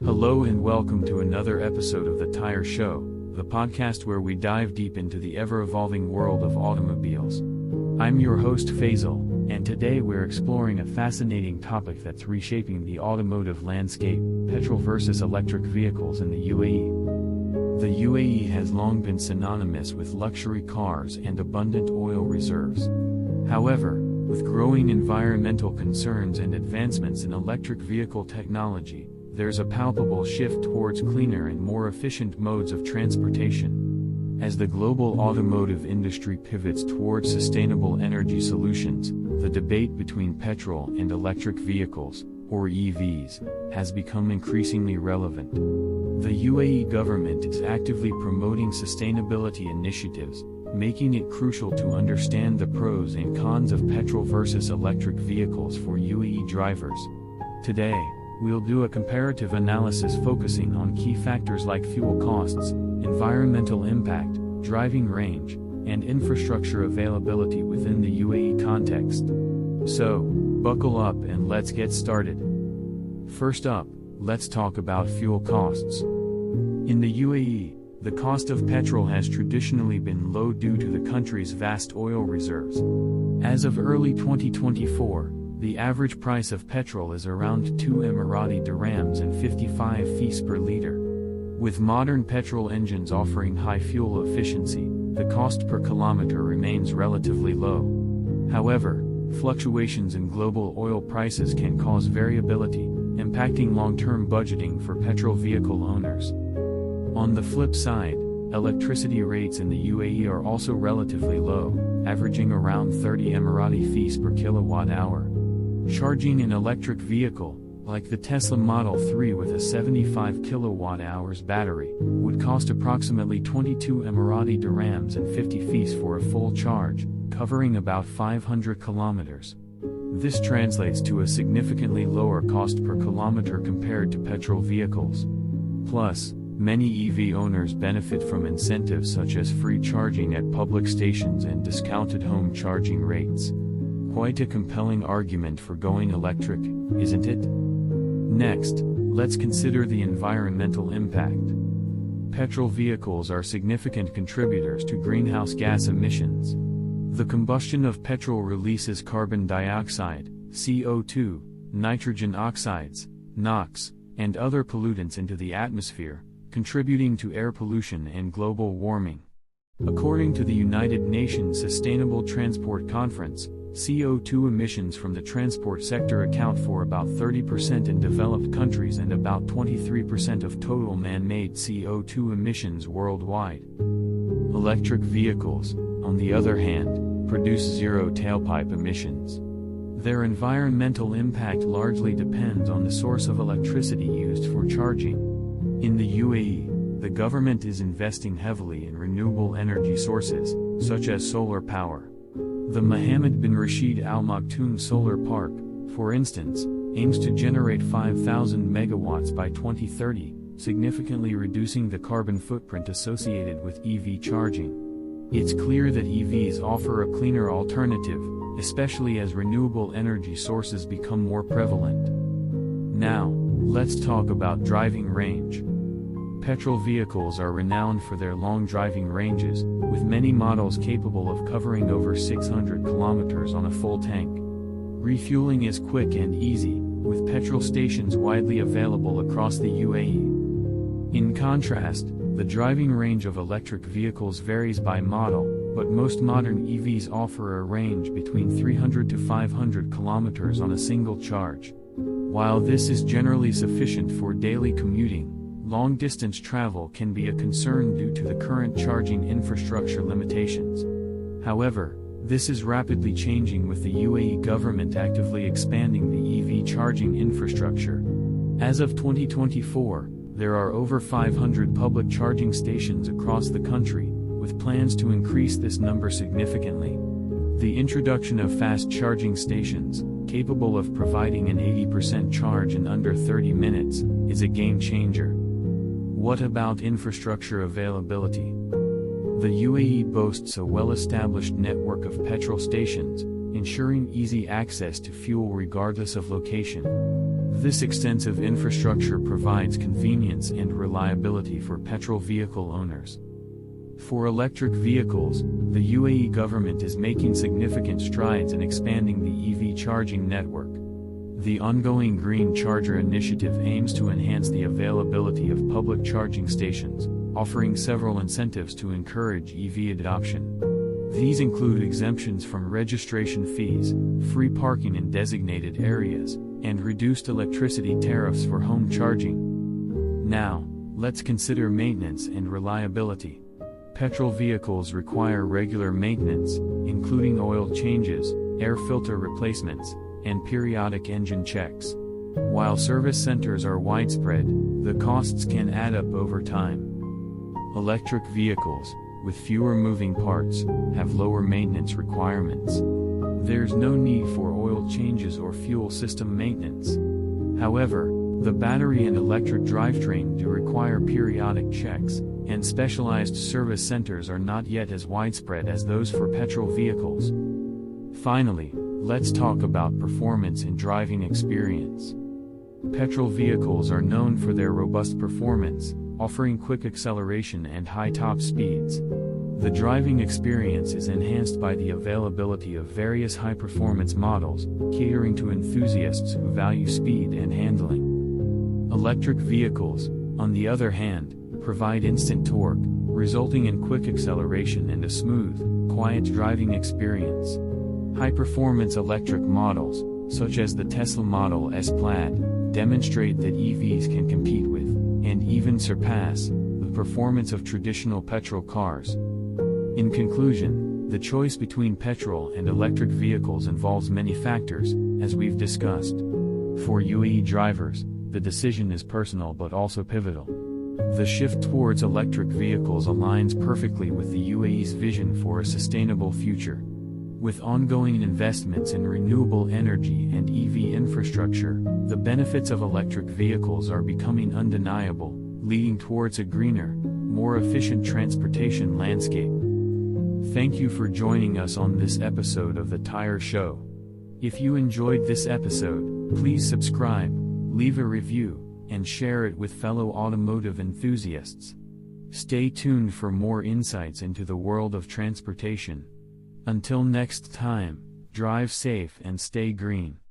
Hello and welcome to another episode of The Tire Show, the podcast where we dive deep into the ever-evolving world of automobiles. I'm your host Faisal, and today we're exploring a fascinating topic that's reshaping the automotive landscape: petrol versus electric vehicles in the UAE. The UAE has long been synonymous with luxury cars and abundant oil reserves. However, with growing environmental concerns and advancements in electric vehicle technology, there's a palpable shift towards cleaner and more efficient modes of transportation. As the global automotive industry pivots towards sustainable energy solutions, the debate between petrol and electric vehicles, or EVs, has become increasingly relevant. The UAE government is actively promoting sustainability initiatives, making it crucial to understand the pros and cons of petrol versus electric vehicles for UAE drivers. Today, we'll do a comparative analysis focusing on key factors like fuel costs, environmental impact, driving range, and infrastructure availability within the UAE context. So, buckle up and let's get started. First up, let's talk about fuel costs. In the UAE, the cost of petrol has traditionally been low due to the country's vast oil reserves. As of early 2024, the average price of petrol is around 2 Emirati dirhams and 55 fis per liter. With modern petrol engines offering high fuel efficiency, the cost per kilometer remains relatively low. However, fluctuations in global oil prices can cause variability, impacting long-term budgeting for petrol vehicle owners. On the flip side, electricity rates in the UAE are also relatively low, averaging around 30 Emirati fis per kilowatt hour. Charging an electric vehicle, like the Tesla Model 3 with a 75 kilowatt-hours battery, would cost approximately 22 Emirati dirhams and 50 fis for a full charge, covering about 500 kilometers. This translates to a significantly lower cost per kilometer compared to petrol vehicles. Plus, many EV owners benefit from incentives such as free charging at public stations and discounted home charging rates. Quite a compelling argument for going electric, isn't it? Next, let's consider the environmental impact. Petrol vehicles are significant contributors to greenhouse gas emissions. The combustion of petrol releases carbon dioxide, CO2, nitrogen oxides, NOx, and other pollutants into the atmosphere, contributing to air pollution and global warming. According to the United Nations Sustainable Transport Conference, CO2 emissions from the transport sector account for about 30% in developed countries and about 23% of total man-made CO2 emissions worldwide. Electric vehicles, on the other hand, produce zero tailpipe emissions. Their environmental impact largely depends on the source of electricity used for charging. In the UAE, the government is investing heavily in renewable energy sources, such as solar power. The Mohammed bin Rashid Al Maktoum Solar Park, for instance, aims to generate 5,000 megawatts by 2030, significantly reducing the carbon footprint associated with EV charging. It's clear that EVs offer a cleaner alternative, especially as renewable energy sources become more prevalent. Now, let's talk about driving range. Petrol vehicles are renowned for their long driving ranges, with many models capable of covering over 600 kilometers on a full tank. Refueling is quick and easy, with petrol stations widely available across the UAE. In contrast, the driving range of electric vehicles varies by model, but most modern EVs offer a range between 300 to 500 kilometers on a single charge. While this is generally sufficient for daily commuting, long-distance travel can be a concern due to the current charging infrastructure limitations. However, this is rapidly changing with the UAE government actively expanding the EV charging infrastructure. As of 2024, there are over 500 public charging stations across the country, with plans to increase this number significantly. The introduction of fast charging stations, capable of providing an 80% charge in under 30 minutes, is a game changer. What about infrastructure availability? The UAE boasts a well-established network of petrol stations, ensuring easy access to fuel regardless of location. This extensive infrastructure provides convenience and reliability for petrol vehicle owners. For electric vehicles, the UAE government is making significant strides in expanding the EV charging network. The ongoing Green Charger initiative aims to enhance the availability of public charging stations, offering several incentives to encourage EV adoption. These include exemptions from registration fees, free parking in designated areas, and reduced electricity tariffs for home charging. Now, let's consider maintenance and reliability. Petrol vehicles require regular maintenance, including oil changes, air filter replacements, and periodic engine checks. While service centers are widespread, the costs can add up over time. Electric vehicles, with fewer moving parts, have lower maintenance requirements. There's no need for oil changes or fuel system maintenance. However, the battery and electric drivetrain do require periodic checks, and specialized service centers are not yet as widespread as those for petrol vehicles. Finally, let's talk about performance and driving experience. Petrol vehicles are known for their robust performance, offering quick acceleration and high top speeds. The driving experience is enhanced by the availability of various high-performance models, catering to enthusiasts who value speed and handling. Electric vehicles, on the other hand, provide instant torque, resulting in quick acceleration and a smooth, quiet driving experience. High-performance electric models, such as the Tesla Model S Plaid, demonstrate that EVs can compete with, and even surpass, the performance of traditional petrol cars. In conclusion, the choice between petrol and electric vehicles involves many factors, as we've discussed. For UAE drivers, the decision is personal but also pivotal. The shift towards electric vehicles aligns perfectly with the UAE's vision for a sustainable future. With ongoing investments in renewable energy and EV infrastructure, the benefits of electric vehicles are becoming undeniable, leading towards a greener, more efficient transportation landscape. Thank you for joining us on this episode of The Tire Show. If you enjoyed this episode, please subscribe, leave a review, and share it with fellow automotive enthusiasts. Stay tuned for more insights into the world of transportation. Until next time, drive safe and stay green.